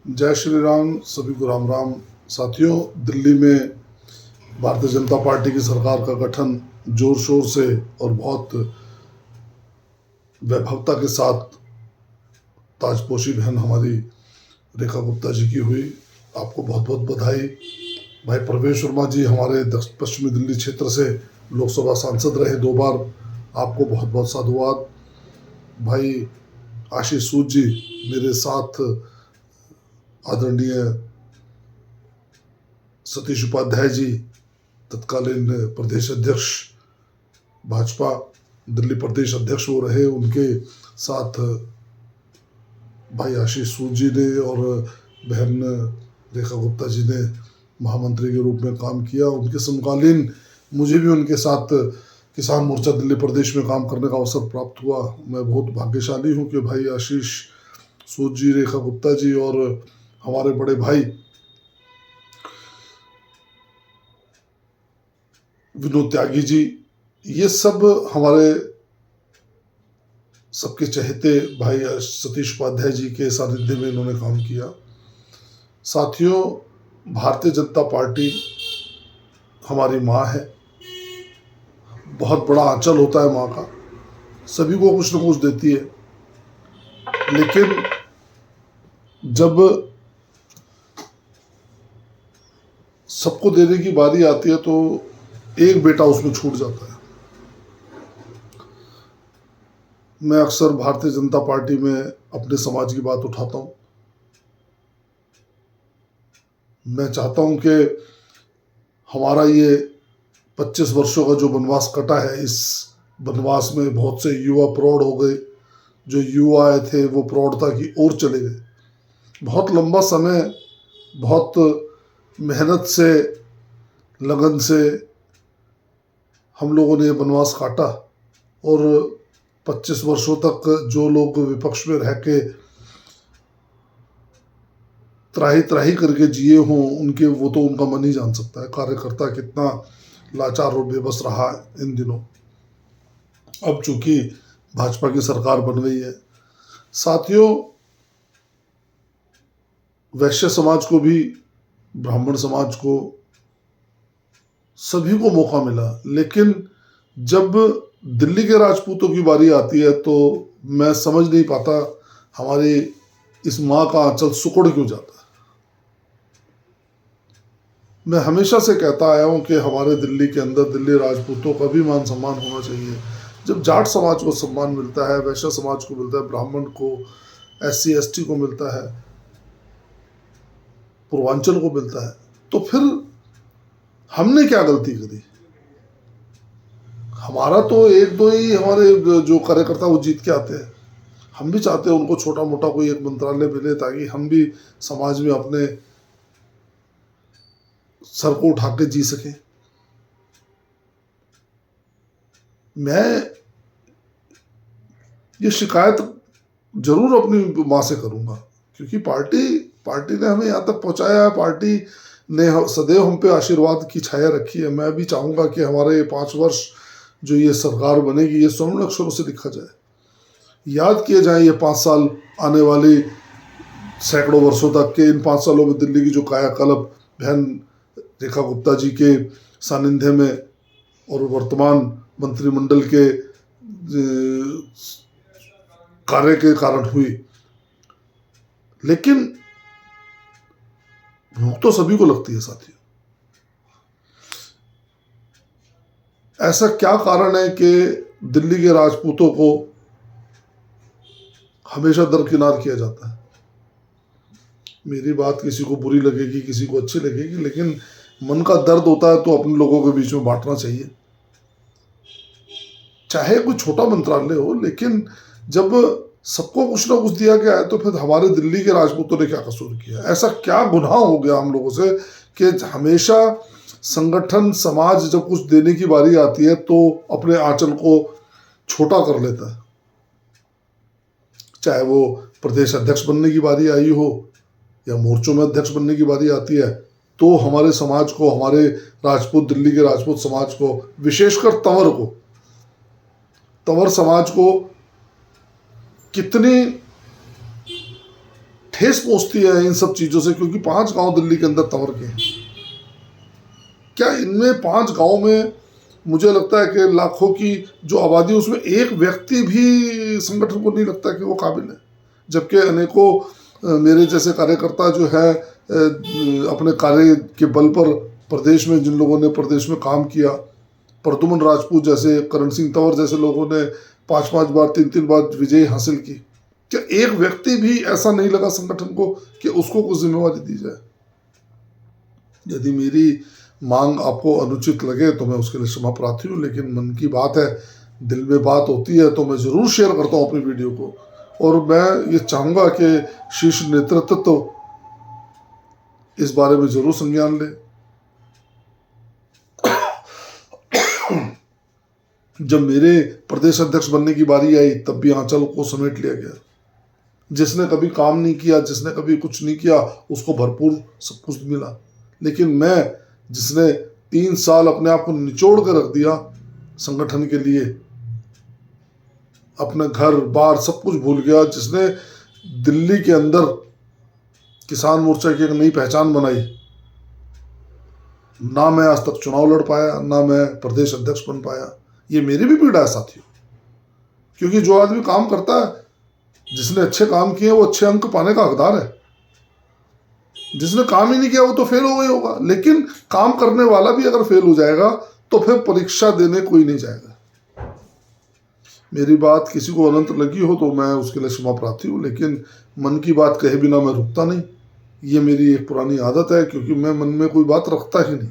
जय श्री राम। सभी को राम राम। साथियों, दिल्ली में भारतीय जनता पार्टी की सरकार का गठन जोर शोर से और बहुत वैभवता के साथ ताजपोशी बहन हमारी रेखा गुप्ता जी की हुई। आपको बहुत बहुत बधाई। भाई प्रवेश वर्मा जी हमारे पश्चिमी दिल्ली क्षेत्र से लोकसभा सांसद रहे 2 बार, आपको बहुत बहुत साधुवाद। भाई आशीष सूद जी मेरे साथ, आदरणीय सतीश उपाध्याय जी तत्कालीन प्रदेश अध्यक्ष भाजपा दिल्ली प्रदेश अध्यक्ष वो रहे, उनके साथ भाई आशीष सूद जी ने और बहन रेखा गुप्ता जी ने महामंत्री के रूप में काम किया। उनके समकालीन मुझे भी उनके साथ किसान मोर्चा दिल्ली प्रदेश में काम करने का अवसर प्राप्त हुआ। मैं बहुत भाग्यशाली हूँ कि भाई आशीष सूद जी, रेखा गुप्ता जी और हमारे बड़े भाई विनोद त्यागी जी, ये सब हमारे सबके चहेते भाई सतीश उपाध्याय जी के सानिध्य में इन्होंने काम किया। साथियों, भारतीय जनता पार्टी हमारी माँ है। बहुत बड़ा आंचल होता है माँ का, सभी को कुछ न कुछ देती है, लेकिन जब सबको देने की बारी आती है तो एक बेटा उसमें छूट जाता है। मैं अक्सर भारतीय जनता पार्टी में अपने समाज की बात उठाता हूँ। मैं चाहता हूँ कि हमारा ये 25 वर्षों का जो वनवास कटा है, इस वनवास में बहुत से युवा प्रौढ़ हो गए। जो युवा आए थे वो प्रौढ़ता की ओर चले गए। बहुत लंबा समय, बहुत मेहनत से, लगन से हम लोगों ने वनवास काटा और 25 वर्षों तक जो लोग विपक्ष में रह के त्राही त्राही करके जिए हों, उनके वो तो उनका मन ही जान सकता है कार्यकर्ता कितना लाचार और बेबस रहा है इन दिनों। अब चूंकि भाजपा की सरकार बन गई है, साथियों, वैश्य समाज को भी, ब्राह्मण समाज को, सभी को मौका मिला, लेकिन जब दिल्ली के राजपूतों की बारी आती है तो मैं समझ नहीं पाता हमारी इस माँ का आंचल सिकुड़ क्यों जाता है। मैं हमेशा से कहता आया हूँ कि हमारे दिल्ली के अंदर दिल्ली राजपूतों का भी मान सम्मान होना चाहिए। जब जाट समाज को सम्मान मिलता है, वैश्य समाज को मिलता है, ब्राह्मण को, SC ST को मिलता है, पूर्वांचल को मिलता है, तो फिर हमने क्या गलती करी? हमारा तो एक दो ही हमारे जो कार्यकर्ता वो जीत के आते हैं। हम भी चाहते हैं उनको छोटा मोटा कोई एक मंत्रालय मिले ताकि हम भी समाज में अपने सर को उठा के जी सके। मैं ये शिकायत जरूर अपनी माँ से करूंगा, क्योंकि पार्टी ने हमें यहाँ तक पहुंचाया है। पार्टी ने सदैव हम पे आशीर्वाद की छाया रखी है। मैं भी चाहूंगा कि हमारे ये 5 वर्ष जो ये सरकार बनेगी, ये स्वर्ण अक्षरों से लिखा जाए, याद किए जाए ये 5 साल आने वाली सैकड़ों वर्षों तक के। इन 5 सालों में दिल्ली की जो कायाकल्प बहन रेखा गुप्ता जी के सानिध्य में और वर्तमान मंत्रिमंडल के कार्य के कारण हुई, लेकिन भूख तो सभी को लगती है साथियों। ऐसा क्या कारण है कि दिल्ली के राजपूतों को हमेशा दरकिनार किया जाता है? मेरी बात किसी को बुरी लगेगी, किसी को अच्छी लगेगी, लेकिन मन का दर्द होता है तो अपने लोगों के बीच में बांटना चाहिए। चाहे कोई छोटा मंत्रालय हो, लेकिन जब सबको कुछ ना कुछ दिया गया है तो फिर हमारे दिल्ली के राजपूतों ने क्या कसूर किया? ऐसा क्या गुनाह हो गया हम लोगों से कि हमेशा संगठन, समाज जब कुछ देने की बारी आती है तो अपने आंचल को छोटा कर लेता है। चाहे वो प्रदेश अध्यक्ष बनने की बारी आई हो या मोर्चों में अध्यक्ष बनने की बारी आती है, तो हमारे समाज को, हमारे राजपूत, दिल्ली के राजपूत समाज को, विशेषकर तंवर समाज को कितनी ठेस पहुंचती है इन सब चीज़ों से, क्योंकि 5 गांव दिल्ली के अंदर तवर के हैं। क्या इनमें 5 गांव में मुझे लगता है कि लाखों की जो आबादी, उसमें एक व्यक्ति भी संगठन को नहीं लगता कि वो काबिल है, जबकि अनेकों मेरे जैसे कार्यकर्ता जो है अपने कार्य के बल पर प्रदेश में, जिन लोगों ने प्रदेश में काम किया, प्रद्युमन राजपूत जैसे, करण सिंह तंवर जैसे लोगों ने 5-5 बार 3-3 बार विजय हासिल की, क्या एक व्यक्ति भी ऐसा नहीं लगा संगठन को कि उसको कुछ जिम्मेवारी दी जाए? यदि मेरी मांग आपको अनुचित लगे तो मैं उसके लिए क्षमा प्रार्थी हूँ, लेकिन मन की बात है, दिल में बात होती है तो मैं ज़रूर शेयर करता हूँ अपनी वीडियो को। और मैं ये चाहूँगा कि शीर्ष नेतृत्व तो इस बारे में ज़रूर संज्ञान ले। जब मेरे प्रदेश अध्यक्ष बनने की बारी आई तब भी आंचल को समेट लिया गया। जिसने कभी काम नहीं किया, जिसने कभी कुछ नहीं किया, उसको भरपूर सब कुछ मिला, लेकिन मैं, जिसने 3 साल अपने आप को निचोड़ कर रख दिया संगठन के लिए, अपने घर बार सब कुछ भूल गया, जिसने दिल्ली के अंदर किसान मोर्चा की एक नई पहचान बनाई, ना मैं आज तक चुनाव लड़ पाया, ना मैं प्रदेश अध्यक्ष बन पाया। ये मेरी भी पीड़ा है साथियों, क्योंकि जो आदमी काम करता है, जिसने अच्छे काम किए, वो अच्छे अंक पाने का हकदार है। जिसने काम ही नहीं किया वो तो फेल हो गई होगा, लेकिन काम करने वाला भी अगर फेल हो जाएगा तो फिर परीक्षा देने कोई नहीं जाएगा। मेरी बात किसी को अनंत लगी हो तो मैं उसके लिए क्षमा प्रार्थी हूँ, लेकिन मन की बात कहे बिना मैं रुकता नहीं। ये मेरी एक पुरानी आदत है, क्योंकि मैं मन में कोई बात रखता ही नहीं।